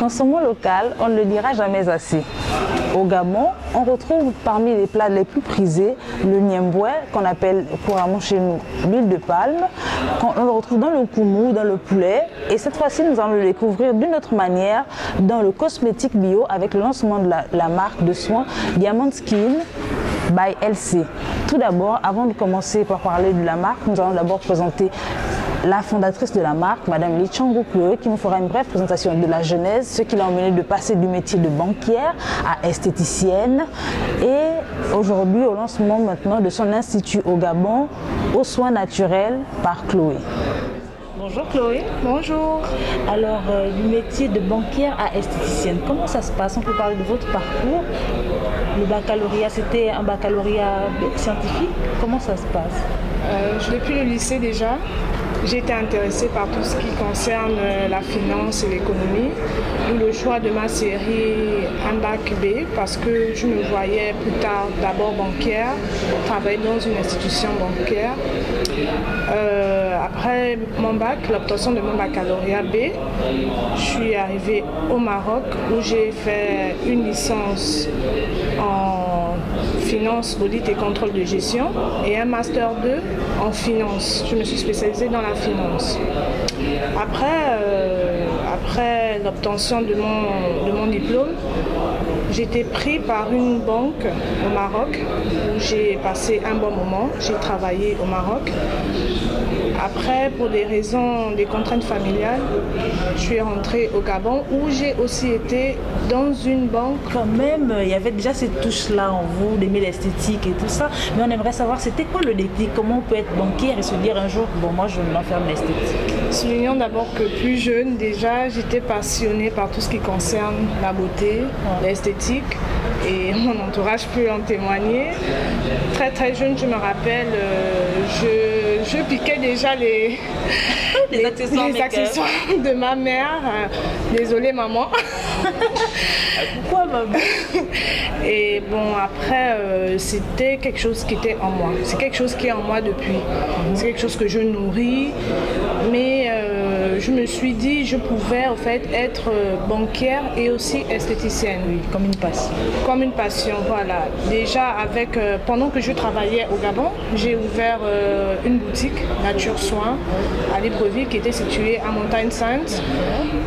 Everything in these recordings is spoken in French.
Consommons local, on ne le dira jamais assez. Au Gabon, on retrouve parmi les plats les plus prisés le niemboué, qu'on appelle couramment chez nous l'huile de palme. On le retrouve dans le koumou, dans le poulet. Et cette fois-ci, nous allons le découvrir d'une autre manière dans le cosmétique bio avec le lancement de la marque de soins Diamond Skin by LC. Tout d'abord, avant de commencer par parler de la marque, nous allons d'abord présenter la fondatrice de la marque, Madame Lee Changou Chloé, qui nous fera une brève présentation de la genèse, ce qui l'a emmené de passer du métier de banquière à esthéticienne et aujourd'hui au lancement maintenant de son institut au Gabon, aux soins naturels par Chloé. Bonjour Chloé. Bonjour. Alors, du métier de banquière à esthéticienne, comment ça se passe? On peut parler de votre parcours. Le baccalauréat, c'était un baccalauréat scientifique. Comment ça se passe? Depuis le lycée déjà, j'ai été intéressée par tout ce qui concerne la finance et l'économie. D'où le choix de ma série un bac B parce que je me voyais plus tard d'abord banquière, travailler dans une institution bancaire. Après mon bac, l'obtention de mon baccalauréat B, je suis arrivée au Maroc où j'ai fait une licence en finance, audit et contrôle de gestion et un master 2 en finance. Je me suis spécialisée dans la finance. Après l'obtention de mon diplôme, j'ai été pris par une banque au Maroc où j'ai passé un bon moment. J'ai travaillé au Maroc. Après, pour des raisons, des contraintes familiales, je suis rentrée au Gabon où j'ai aussi été dans une banque. Quand même, il y avait déjà cette touche-là en vous, d'aimer l'esthétique et tout ça. Mais on aimerait savoir, c'était quoi le déclic? Comment on peut être banquière et se dire un jour, bon, moi, je vais m'enfermer l'esthétique? Soulignons d'abord que plus jeune, déjà, j'étais passionnée par tout ce qui concerne la beauté, l'esthétique. Et mon entourage peut en témoigner. Très très jeune, je me rappelle, je piquais déjà les accessoires de ma mère. Désolée maman. Pourquoi maman? Et bon, après, c'était quelque chose qui était en moi. C'est quelque chose qui est en moi depuis. C'est quelque chose que je nourris. Mais je me suis dit, je pouvais en fait être banquière et aussi esthéticienne. Oui, comme une passion. Comme une passion, voilà. Déjà, pendant que je travaillais au Gabon, j'ai ouvert une boutique Nature Soins à Libreville qui était située à Montagne Sainte,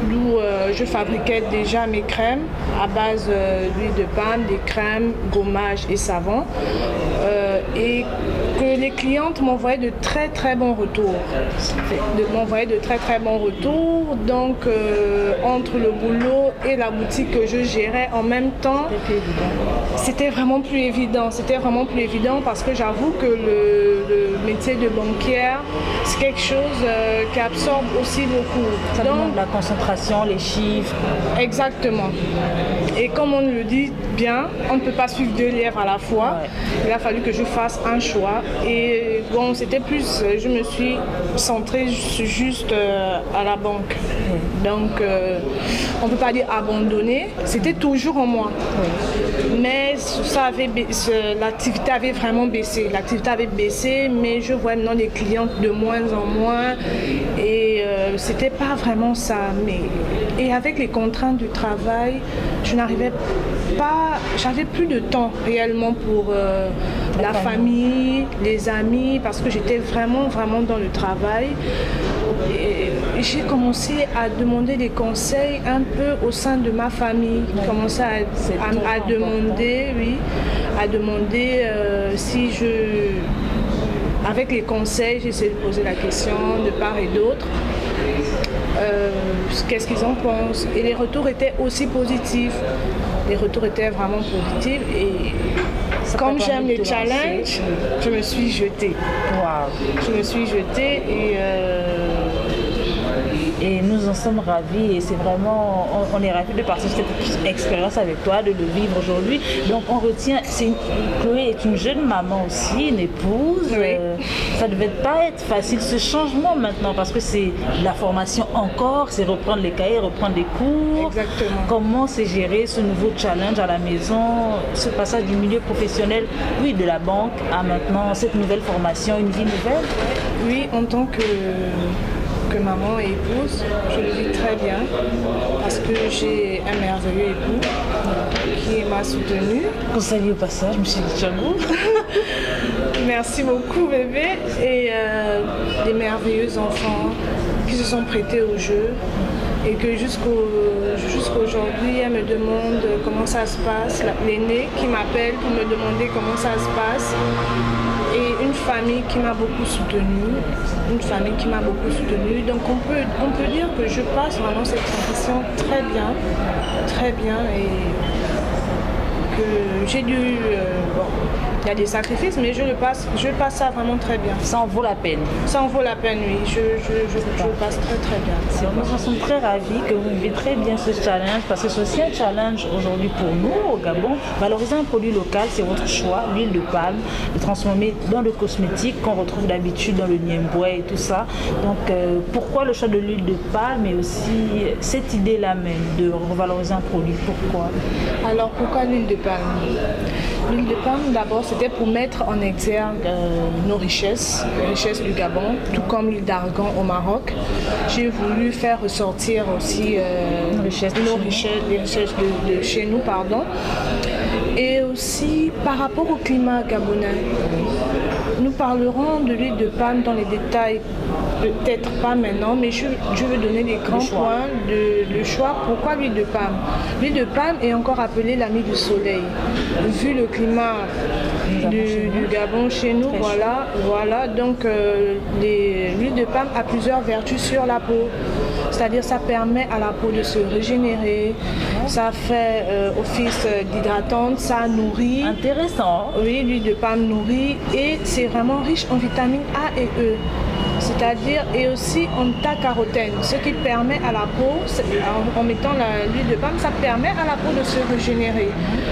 d'où je fabriquais déjà mes crèmes à base d'huile de palme, des crèmes, gommage et savon. Et que les clientes m'envoyaient de très très bons retours. Donc entre le boulot et la boutique que je gérais en même temps, c'était vraiment plus évident. Parce que j'avoue que le métier de banquière, c'est quelque chose qui absorbe aussi beaucoup. Ça demande la concentration, les chiffres. Exactement. Et comme on le dit bien, on ne peut pas suivre deux lèvres à la fois. Ouais. Il a fallu que je fasse un choix. Et bon, c'était plus, je me suis centrée juste à la banque. Donc, on ne peut pas dire abandonner. C'était toujours en moi. Mais l'activité avait vraiment baissé. Mais je vois maintenant des clientes de moins en moins. Et c'était pas vraiment ça. Et avec les contraintes du travail, je n'arrivais pas, j'avais plus de temps réellement pour la famille, les amis, parce que j'étais vraiment dans le travail. Et j'ai commencé à demander des conseils un peu au sein de ma famille. J'ai commencé à demander si avec les conseils, j'ai essayé de poser la question de part et d'autre. Qu'est-ce qu'ils en pensent? Et les retours étaient aussi positifs. Les retours étaient vraiment positifs et comme j'aime les challenges, je me suis jetée. Wow. Je me suis jetée et nous en sommes ravis et c'est vraiment, on est ravis de partager cette expérience avec toi, de le vivre aujourd'hui. Donc on retient, Chloé est une jeune maman aussi, une épouse. Oui. Ça ne devait pas être facile ce changement maintenant parce que c'est la formation encore, c'est reprendre les cahiers, reprendre les cours. Exactement. Comment c'est géré ce nouveau challenge à la maison, ce passage du milieu professionnel, oui, de la banque à maintenant cette nouvelle formation, une vie nouvelle? Oui, en tant que que maman et épouse. Je le vis très bien parce que j'ai un merveilleux époux qui m'a soutenue. On salue au passage, M. Tchangou. Merci beaucoup bébé. Et des merveilleux enfants qui se sont prêtés au jeu. Et que jusqu'aujourd'hui, elle me demande comment ça se passe. L'aînée qui m'appelle pour me demander comment ça se passe. Et une famille qui m'a beaucoup soutenue. Donc on peut dire que je passe vraiment cette transition très bien. Et que j'ai dû... il y a des sacrifices, mais je passe ça vraiment très bien. Ça en vaut la peine. Ça en vaut la peine, oui. Je le passe très bien. Nous sommes très ravis que vous vivez très bien ce challenge, parce que c'est aussi un challenge aujourd'hui pour nous au Gabon. Valoriser un produit local, c'est votre choix, l'huile de palme, de transformer dans le cosmétique qu'on retrouve d'habitude dans le niemboué et tout ça. Donc pourquoi le choix de l'huile de palme et aussi cette idée-là même de revaloriser un produit? Pourquoi? Alors pourquoi l'huile de palme? L'huile de palme, d'abord, c'était pour mettre en exergue nos richesses, les richesses du Gabon, tout comme l'huile d'argan au Maroc. J'ai voulu faire ressortir aussi les richesses de chez nous, pardon. Et aussi par rapport au climat gabonais. Nous parlerons de l'huile de palme dans les détails, peut-être pas maintenant, mais je veux donner les grands points de choix. Pourquoi l'huile de palme? L'huile de palme est encore appelée l'ami du soleil. Vu le climat du Gabon chez nous, voilà. Donc l'huile de palme a plusieurs vertus sur la peau. C'est-à-dire ça permet à la peau de se régénérer, ça fait office d'hydratante, ça nourrit. Intéressant. Oui, l'huile de palme nourrit et c'est vraiment riche en vitamines A et E. C'est-à-dire, et aussi en bêta-carotène, ce qui permet à la peau, en mettant l'huile de palme, ça permet à la peau de se régénérer.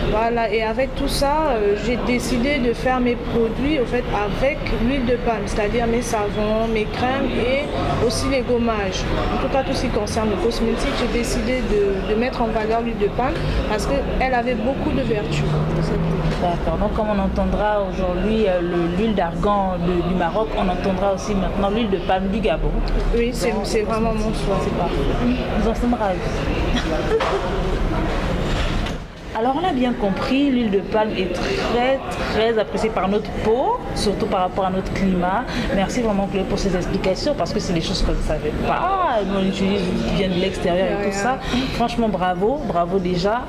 Voilà, et avec tout ça, j'ai décidé de faire mes produits au fait, avec l'huile de palme, c'est-à-dire mes savons, mes crèmes et aussi les gommages. En tout cas, tout ce qui concerne le cosmétique, j'ai décidé de mettre en valeur l'huile de palme parce qu'elle avait beaucoup de vertus. D'accord, donc comme on entendra aujourd'hui l'huile d'argan du Maroc, on entendra aussi maintenant l'huile de palme du Gabon. Oui, c'est vraiment mon choix. C'est parfait. Nous en sommes ravis. Alors on a bien compris, l'huile de palme est très appréciée par notre peau, surtout par rapport à notre climat. Merci vraiment Chloé pour ces explications parce que c'est des choses qu'on ne savait pas. Nous on utilise qui viennent de l'extérieur et tout ça. Franchement bravo déjà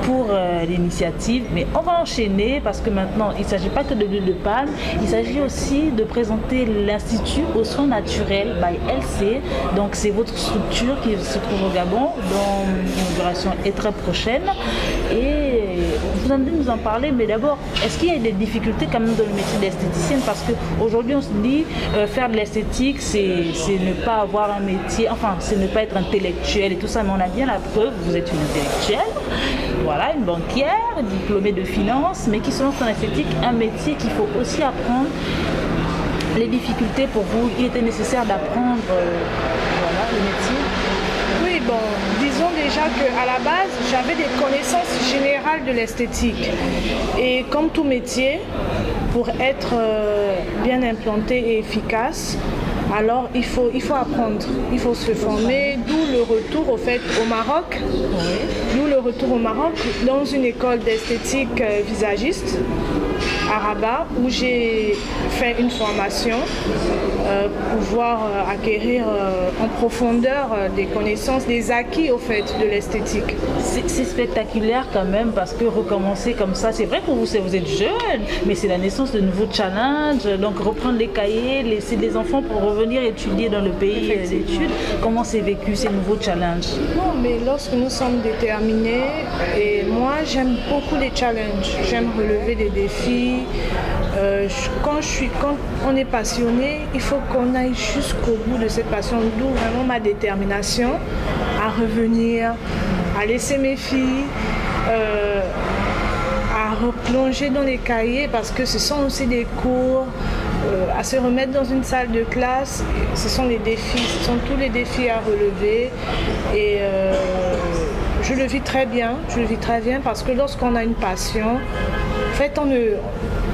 pour l'initiative. Mais on va enchaîner parce que maintenant il ne s'agit pas que de l'huile de palme, il s'agit aussi de présenter l'Institut aux soins naturels by LC. Donc c'est votre structure qui se trouve au Gabon dont l'inauguration est très prochaine. Et vous allez nous en parler, mais d'abord, est-ce qu'il y a des difficultés quand même dans le métier d'esthéticienne? Parce qu'aujourd'hui, on se dit, faire de l'esthétique, c'est ne pas avoir un métier, enfin, c'est ne pas être intellectuel et tout ça, mais on a bien la preuve, vous êtes une intellectuelle, voilà, une banquière, diplômée de finance, mais qui se lance en esthétique, un métier qu'il faut aussi apprendre. Les difficultés pour vous, il était nécessaire d'apprendre le métier? Oui, bon, disons déjà qu'à la base, j'avais des connaissances générales de l'esthétique. Et comme tout métier, pour être bien implanté et efficace, alors il faut apprendre, il faut se former, d'où le retour au fait au Maroc, dans une école d'esthétique visagiste à Rabat où j'ai fait une formation pour pouvoir acquérir en profondeur des connaissances, des acquis au fait de l'esthétique. C'est spectaculaire quand même parce que recommencer comme ça, c'est vrai que vous êtes jeune, mais c'est la naissance de nouveaux challenges, donc reprendre les cahiers, laisser des enfants pour revenir étudier dans le pays d'études. Comment c'est vécu ces nouveaux challenges? Non, mais lorsque nous sommes déterminés, et moi j'aime beaucoup les challenges, j'aime relever des défis. Quand on est passionné, il faut qu'on aille jusqu'au bout de cette passion, d'où vraiment ma détermination à revenir, à laisser mes filles, à replonger dans les cahiers parce que ce sont aussi des cours, à se remettre dans une salle de classe, ce sont les défis, ce sont tous les défis à relever et je le vis très bien parce que lorsqu'on a une passion, fait,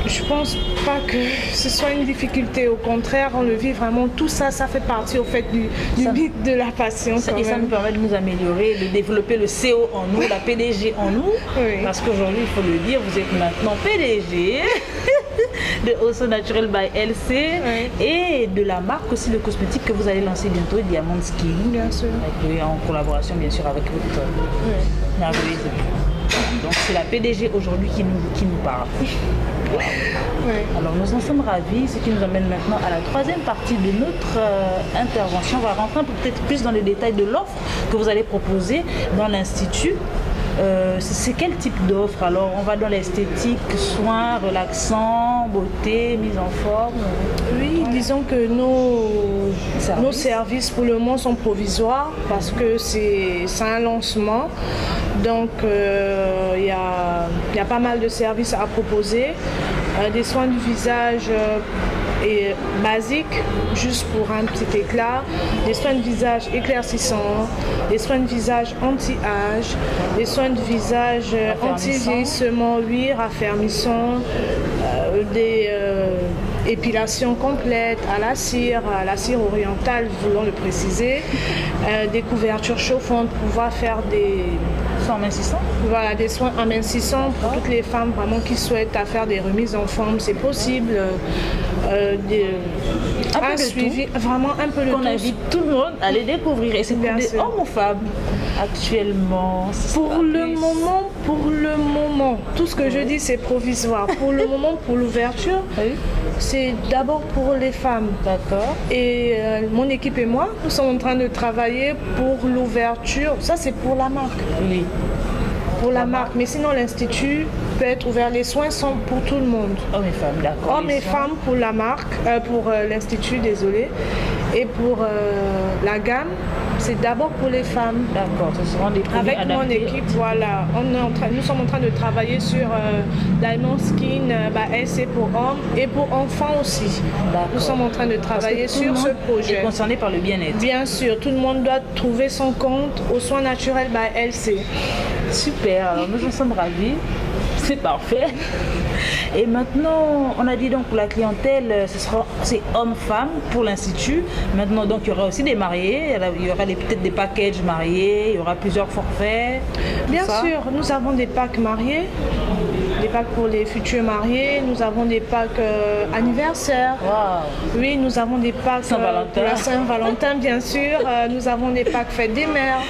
je pense pas que ce soit une difficulté. Au contraire, on le vit vraiment. Tout ça, ça fait partie au fait du mythe de la passion. Ça nous permet de nous améliorer, de développer le CO en nous, la PDG en nous. Oui. Parce qu'aujourd'hui, il faut le dire, vous êtes maintenant PDG de Osso Naturel by LC, oui, et de la marque aussi de cosmétiques que vous allez lancer bientôt, Diamond Skin. Bien sûr. En collaboration bien sûr avec votre merveilleuse épouse. Donc c'est la PDG aujourd'hui qui nous parle. Wow. Oui. Alors nous en sommes ravis, ce qui nous amène maintenant à la troisième partie de notre intervention. On va rentrer peut-être plus dans les détails de l'offre que vous allez proposer dans l'Institut. C'est quel type d'offre? Alors on va dans l'esthétique, soins, relaxants, beauté, mise en forme. Oui, disons que nos services pour le moment sont provisoires parce que c'est un lancement. Donc il y a pas mal de services à proposer. Des soins du visage et basiques, juste pour un petit éclat, des soins de visage éclaircissants, des soins de visage anti-âge, des soins de visage anti-vieillissement, oui, raffermissants, des épilations complètes à la cire orientale, voulons le préciser, des couvertures chauffantes pour pouvoir faire des soins amincissants. Voilà, des soins amincissants pour toutes les femmes vraiment qui souhaitent faire des remises en forme, c'est possible. Un suivi, vraiment un peu le tout. On invite tout le monde à les découvrir. Et c'est pour des hommes ou femmes actuellement? Pour le moment, tout ce que je dis c'est provisoire. Pour le moment, pour l'ouverture, oui, c'est d'abord pour les femmes. D'accord. Et mon équipe et moi, nous sommes en train de travailler pour l'ouverture. Ça, c'est pour la marque. Oui. Pour la marque. Mais sinon, l'Institut peut être ouvert. Les soins sont pour tout le monde. Hommes et femmes, d'accord. Hommes et femmes pour la marque, pour l'Institut, désolé. Et pour la gamme, c'est d'abord pour les femmes. D'accord, ce seront des produits avec adaptés. Mon équipe, voilà. Nous sommes en train de travailler sur Diamond Skin, c'est pour hommes et pour enfants aussi. Nous sommes en train de travailler sur ce projet. Est concerné par le bien-être. Bien sûr, tout le monde doit trouver son compte au Soin Naturel by LC. Super, alors nous en sommes ravis. C'est parfait. Et maintenant, on a dit donc pour la clientèle, c'est homme-femme pour l'Institut. Maintenant, donc, il y aura aussi des mariés, il y aura peut-être des packages mariés, il y aura plusieurs forfaits. Bien sûr, nous avons des packs mariés, des packs pour les futurs mariés, nous avons des packs anniversaires. Wow. Oui, nous avons des packs pour la Saint-Valentin, bien sûr. Nous avons des packs fête des mères,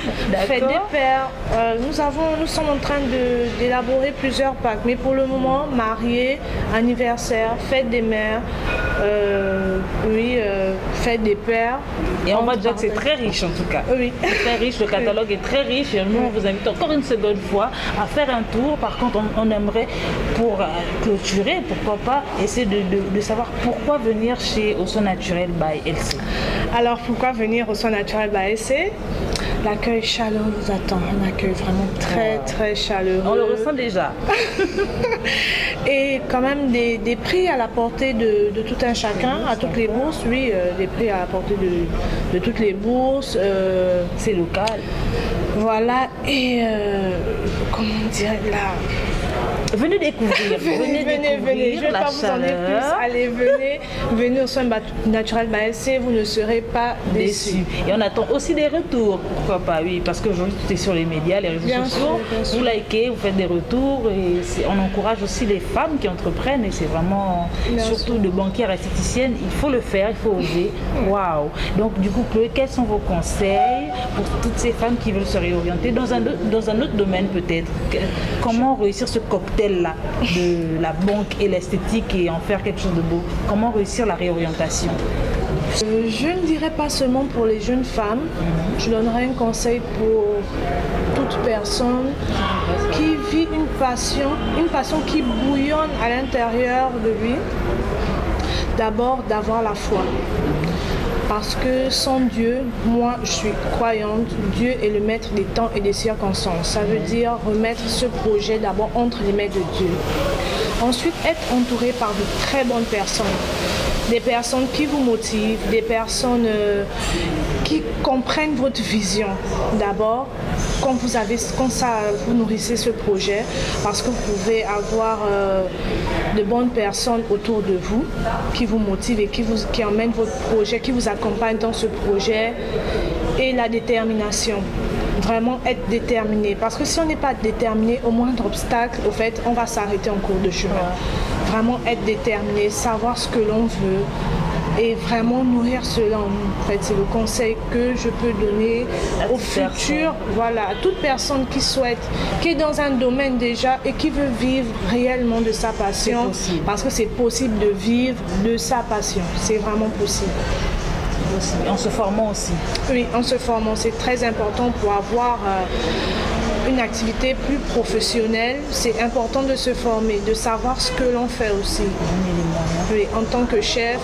fête des pères. Nous sommes en train d'élaborer plusieurs packs, mais pour le moment, mariés, anniversaire, fête des mères, fête des pères. Et on voit déjà que c'est très riche en tout cas. Oui. Très riche, le catalogue est très riche. Et nous, on vous invite encore une seconde fois à faire un tour. Par contre, on aimerait, pour clôturer, pourquoi pas, essayer de savoir pourquoi venir chez Osso Naturel by LC. Alors, pourquoi venir au Soin Naturel by LC? L'accueil chaleureux vous attend, un accueil vraiment très chaleureux. On le ressent déjà. Et quand même des prix à la portée de tout un chacun, à toutes les bourses, oui, des prix à la portée de toutes les bourses. C'est local. Voilà, et comment dire là. Venez découvrir. Venez. Je ne vais pas vous en dire plus. Allez, venez au Soin Naturel by LC, vous ne serez pas déçus. Et on attend aussi des retours, pourquoi pas, oui, parce qu'aujourd'hui tout est sur les médias, les réseaux sociaux. Vous likez, vous faites des retours et on encourage aussi les femmes qui entreprennent et c'est vraiment, surtout de banquières esthéticiennes, il faut le faire, il faut oser. Waouh! Donc du coup, Chloé, quels sont vos conseils pour toutes ces femmes qui veulent se réorienter dans un autre domaine peut-être? Comment réussir ce cocktail là de la banque et l'esthétique et en faire quelque chose de beau? Comment réussir la réorientation? Je ne dirais pas seulement pour les jeunes femmes, je donnerais un conseil pour toute personne qui vit une passion qui bouillonne à l'intérieur de lui. D'abord, d'avoir la foi. Parce que sans Dieu, moi je suis croyante, Dieu est le maître des temps et des circonstances. Ça veut dire remettre ce projet d'abord entre les mains de Dieu. Ensuite, être entouré par de très bonnes personnes. Des personnes qui vous motivent, des personnes qui comprennent votre vision. D'abord, quand vous nourrissez ce projet, parce que vous pouvez avoir de bonnes personnes autour de vous qui vous motivent et qui emmènent votre projet, qui vous accompagnent dans ce projet, et la détermination. Vraiment être déterminé, parce que si on n'est pas déterminé au moindre obstacle, au fait, on va s'arrêter en cours de chemin. Vraiment être déterminé, savoir ce que l'on veut et vraiment nourrir cela en nous. En fait, c'est le conseil que je peux donner au futur, voilà, à toute personne qui souhaite, qui est dans un domaine déjà et qui veut vivre réellement de sa passion, parce que c'est possible de vivre de sa passion, c'est vraiment possible. En se formant aussi. Oui, en se formant, c'est très important pour avoir une activité plus professionnelle. C'est important de se former, de savoir ce que l'on fait aussi. Oui, en tant que chef,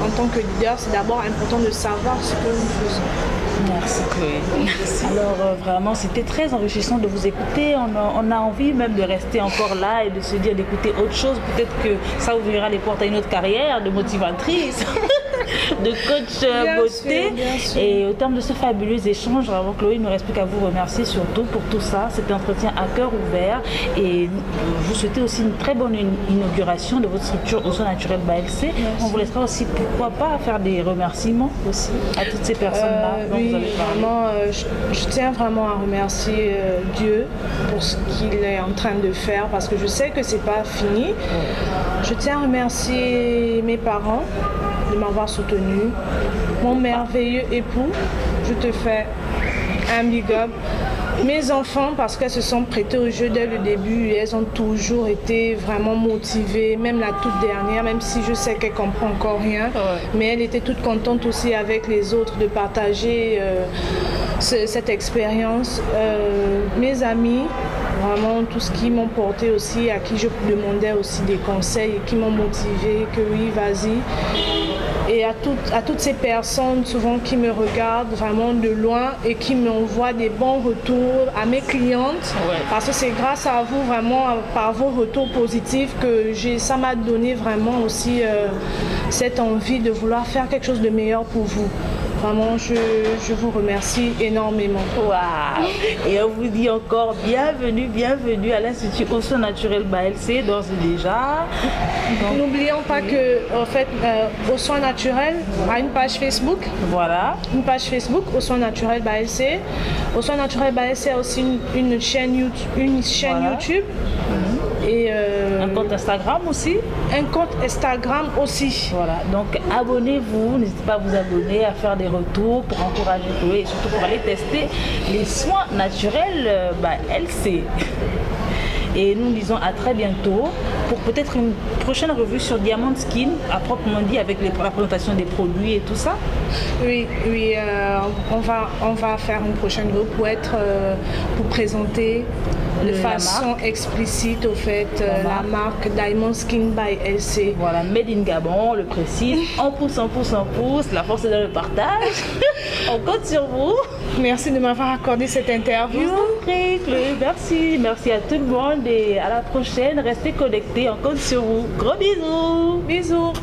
en tant que leader, c'est d'abord important de savoir ce que nous faisons. Merci Chloé. Merci. Alors vraiment, c'était très enrichissant de vous écouter. On a envie même de rester encore là et de se dire d'écouter autre chose. Peut-être que ça ouvrira les portes à une autre carrière de motivatrice. De coach beauté. Et au terme de ce fabuleux échange, vraiment Chloé, il ne me reste plus qu'à vous remercier surtout pour tout ça, cet entretien à cœur ouvert, et vous souhaitez aussi une très bonne inauguration de votre structure Au Soin Naturel by LC. On vous laissera aussi, pourquoi pas, faire des remerciements aussi à toutes ces personnes-là dont vous avez parlé. Vraiment, je tiens vraiment à remercier Dieu pour ce qu'il est en train de faire, parce que je sais que c'est pas fini. Je tiens à remercier mes parents de m'avoir soutenu, mon merveilleux époux, je te fais un big up, mes enfants parce qu'elles se sont prêtées au jeu dès le début et elles ont toujours été vraiment motivées, même la toute dernière, même si je sais qu'elle comprend encore rien, mais elle était toute contente aussi avec les autres de partager cette expérience. Mes amis, vraiment tout ce qui m'ont porté aussi, à qui je demandais aussi des conseils et qui m'ont motivé, que oui, vas-y. Et à toutes ces personnes souvent qui me regardent vraiment de loin et qui m'envoient des bons retours, à mes clientes, parce que c'est grâce à vous vraiment, par vos retours positifs, que ça m'a donné vraiment aussi cette envie de vouloir faire quelque chose de meilleur pour vous. Vraiment, je vous remercie énormément. Waouh! Et on vous dit encore bienvenue à l'Institut Au Soin Naturel by LC, d'ores et déjà. N'oublions pas que, en fait, Au Soin Naturel a une page Facebook. Voilà. Une page Facebook, Au Soin Naturel by LC. Au Soin Naturel by LC a aussi une chaîne YouTube. Et un compte Instagram aussi. Un compte Instagram aussi. Voilà, donc abonnez-vous, n'hésitez pas à vous abonner, à faire des retours pour encourager Chloé et surtout pour aller tester les soins naturels LC. Et nous disons à très bientôt pour peut-être une prochaine revue sur Diamond Skin, à proprement dit, avec la présentation des produits et tout ça. Oui, on va faire une prochaine revue pour présenter de façon explicite au fait la marque Diamond Skin by LC. Voilà, Made in Gabon, on le précise, on pousse, la force est dans le partage. On compte sur vous. Merci de m'avoir accordé cette interview. Merci à tout le monde et à la prochaine. Restez connectés, on compte sur vous. Gros bisous. Bisous.